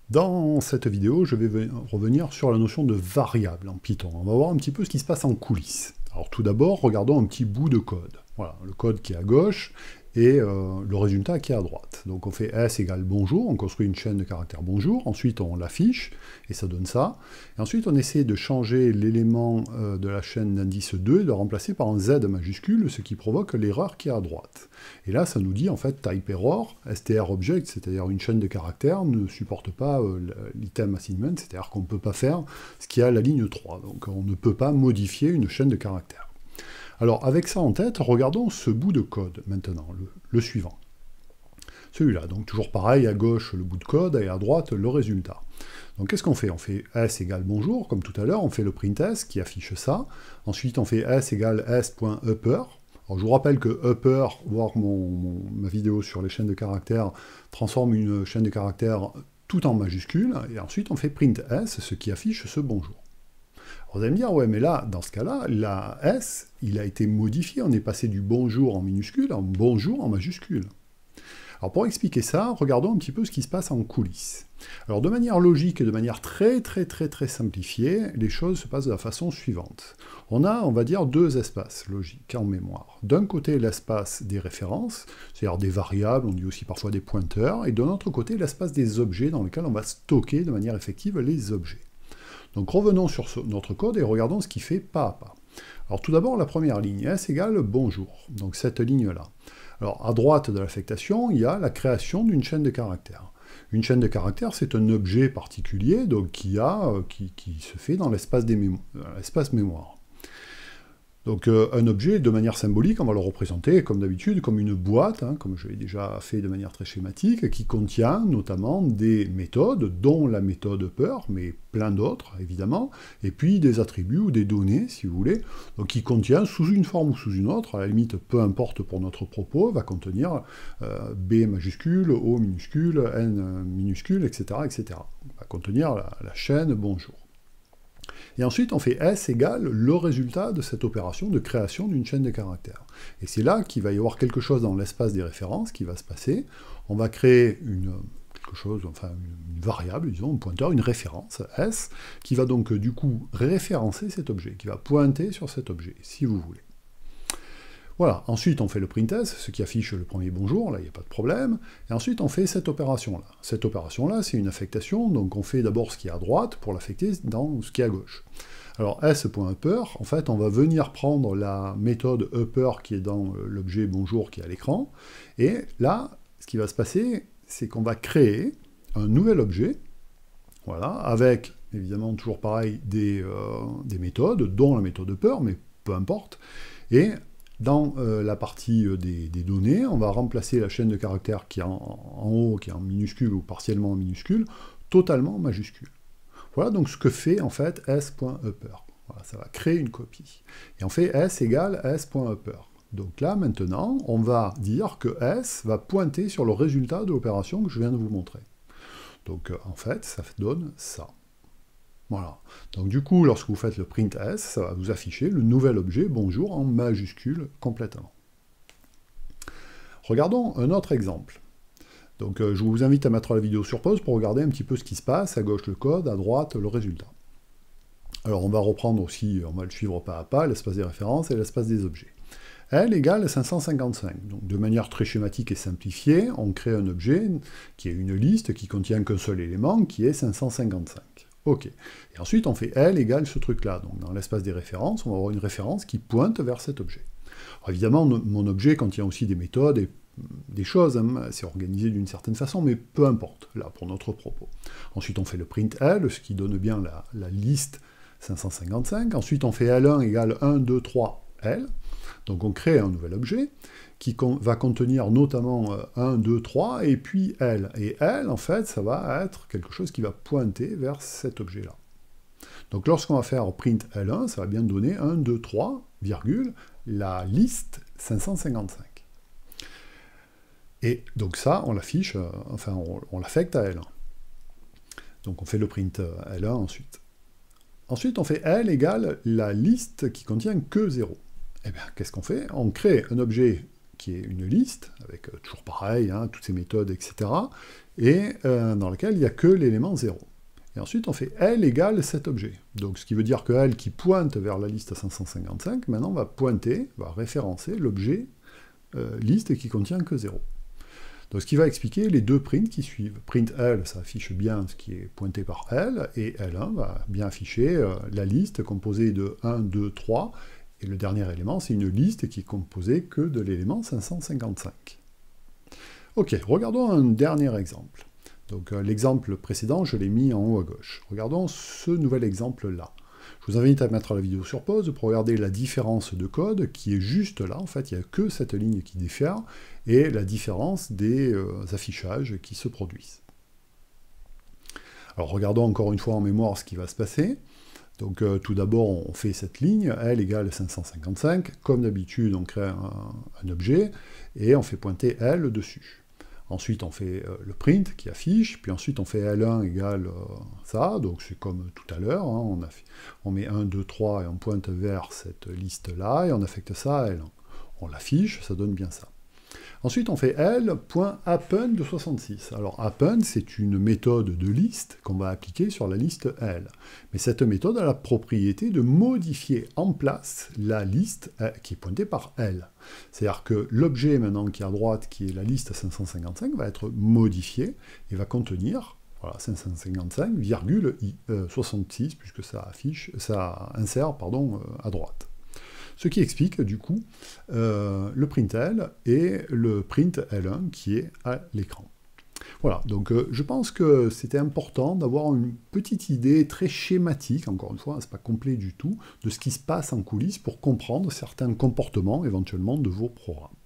Dans cette vidéo, je vais revenir sur la notion de variable en Python. On va voir un petit peu ce qui se passe en coulisses. Alors tout d'abord, regardons un petit bout de code. Voilà, le code qui est à gauche et le résultat qui est à droite. Donc on fait s égale bonjour, on construit une chaîne de caractères bonjour, ensuite on l'affiche, et ça donne ça. Et ensuite on essaie de changer l'élément de la chaîne d'indice 2 et de le remplacer par un z majuscule, ce qui provoque l'erreur qui est à droite. Et là ça nous dit en fait type error, strObject, c'est-à-dire une chaîne de caractères, ne supporte pas l'item assignment, c'est-à-dire qu'on ne peut pas faire ce qu'il y a à la ligne 3. Donc on ne peut pas modifier une chaîne de caractères. Alors, avec ça en tête, regardons ce bout de code, maintenant, le suivant. Celui-là, donc toujours pareil, à gauche le bout de code, et à droite le résultat. Donc qu'est-ce qu'on fait? On fait s égale bonjour, comme tout à l'heure, on fait le print s qui affiche ça. Ensuite, on fait s égale s.upper. Alors je vous rappelle que upper, voir ma vidéo sur les chaînes de caractères, transforme une chaîne de caractères tout en majuscule, et ensuite on fait print s, ce qui affiche ce bonjour. Vous allez me dire, ouais, mais là, dans ce cas-là, la S, il a été modifié, on est passé du bonjour en minuscule à bonjour en majuscule. Alors pour expliquer ça, regardons un petit peu ce qui se passe en coulisses. Alors de manière logique et de manière très simplifiée, les choses se passent de la façon suivante. On a, on va dire, deux espaces logiques en mémoire. D'un côté, l'espace des références, c'est-à-dire des variables, on dit aussi parfois des pointeurs, et de l'autre côté, l'espace des objets dans lequel on va stocker de manière effective les objets. Donc revenons sur notre code et regardons ce qu'il fait pas à pas. Alors tout d'abord, la première ligne, s égale bonjour, donc cette ligne-là. Alors à droite de l'affectation, il y a la création d'une chaîne de caractères. Une chaîne de caractères, c'est un objet particulier donc, qui se fait dans l'espace mémoire. Donc un objet, de manière symbolique, on va le représenter, comme d'habitude, comme une boîte, hein, comme je l'ai déjà fait de manière très schématique, qui contient notamment des méthodes, dont la méthode upper, mais plein d'autres, évidemment, et puis des attributs ou des données, si vous voulez, donc qui contient, sous une forme ou sous une autre, à la limite, peu importe pour notre propos, va contenir B majuscule, O minuscule, N minuscule, etc., etc. Va contenir la chaîne bonjour. Et ensuite, on fait S égale le résultat de cette opération de création d'une chaîne de caractères. Et c'est là qu'il va y avoir quelque chose dans l'espace des références qui va se passer. On va créer une variable, disons, un pointeur, une référence, S, qui va donc du coup référencer cet objet, qui va pointer sur cet objet, si vous voulez. Voilà, ensuite on fait le print s, ce qui affiche le premier bonjour, là il n'y a pas de problème, et ensuite on fait cette opération-là. Cette opération-là, c'est une affectation, donc on fait d'abord ce qui est à droite pour l'affecter dans ce qui est à gauche. Alors s.upper, en fait on va venir prendre la méthode upper qui est dans l'objet bonjour qui est à l'écran, et là, ce qui va se passer, c'est qu'on va créer un nouvel objet, voilà, avec évidemment toujours pareil des méthodes, dont la méthode upper, mais peu importe, et dans la partie des données, on va remplacer la chaîne de caractères qui est en haut, qui est en minuscule ou partiellement en minuscule, totalement en majuscule. Voilà donc ce que fait en fait s.upper. Voilà, ça va créer une copie. Et on fait s égale s.upper. Donc là, maintenant, on va dire que s va pointer sur le résultat de l'opération que je viens de vous montrer. Donc en fait, ça donne ça. Voilà. Donc du coup, lorsque vous faites le print s, ça va vous afficher le nouvel objet bonjour en majuscule complètement. Regardons un autre exemple. Donc je vous invite à mettre la vidéo sur pause pour regarder un petit peu ce qui se passe, à gauche le code, à droite le résultat. Alors on va reprendre aussi, on va le suivre pas à pas, l'espace des références et l'espace des objets. L égale 555. Donc de manière très schématique et simplifiée, on crée un objet qui est une liste qui contient qu'un seul élément, qui est 555. Ok. Et ensuite, on fait L égale ce truc-là. Donc, dans l'espace des références, on va avoir une référence qui pointe vers cet objet. Alors, évidemment, mon objet contient aussi des méthodes et des choses. Hein, c'est organisé d'une certaine façon, mais peu importe, là, pour notre propos. Ensuite, on fait le print L, ce qui donne bien la liste 555. Ensuite, on fait L1 égale 1, 2, 3, L. Donc, on crée un nouvel objet qui va contenir notamment 1, 2, 3, et puis L. Et L, en fait, ça va être quelque chose qui va pointer vers cet objet-là. Donc lorsqu'on va faire print L1, ça va bien donner 1, 2, 3, virgule, la liste 555. Et donc ça, on l'affiche, on l'affecte à L1. Donc on fait le print L1 ensuite. Ensuite, on fait L égale la liste qui contient que 0. Eh bien, qu'est-ce qu'on fait? On crée un objet qui est une liste, avec toujours pareil, hein, toutes ces méthodes, etc. et dans laquelle il n'y a que l'élément 0. Et ensuite, on fait L égale cet objet. Donc, ce qui veut dire que L qui pointe vers la liste 555, maintenant va référencer l'objet liste qui contient que 0. Donc, ce qui va expliquer les deux prints qui suivent. Print L, ça affiche bien ce qui est pointé par L, et L1 va bien afficher la liste composée de 1, 2, 3, et le dernier élément, c'est une liste qui est composée que de l'élément 555. Ok, regardons un dernier exemple. Donc l'exemple précédent, je l'ai mis en haut à gauche. Regardons ce nouvel exemple-là. Je vous invite à mettre la vidéo sur pause pour regarder la différence de code qui est juste là. En fait, il n'y a que cette ligne qui diffère et la différence des affichages qui se produisent. Alors regardons encore une fois en mémoire ce qui va se passer. Donc tout d'abord, on fait cette ligne, L égale 555. Comme d'habitude, on crée un objet et on fait pointer L dessus. Ensuite, on fait le print qui affiche, puis ensuite on fait L1 égale ça, donc c'est comme tout à l'heure, hein, on met 1, 2, 3 et on pointe vers cette liste-là, et on affecte ça à L1. On l'affiche, ça donne bien ça. Ensuite, on fait L.append de 66. Alors, append, c'est une méthode de liste qu'on va appliquer sur la liste L. Mais cette méthode a la propriété de modifier en place la liste qui est pointée par L. C'est-à-dire que l'objet maintenant qui est à droite, qui est la liste 555, va être modifié et va contenir voilà, 555,66, puisque ça insère à droite. Ce qui explique, du coup, le print L et le print L1 qui est à l'écran. Voilà, donc je pense que c'était important d'avoir une petite idée très schématique, encore une fois, c'est pas complet du tout, de ce qui se passe en coulisses pour comprendre certains comportements, éventuellement, de vos programmes.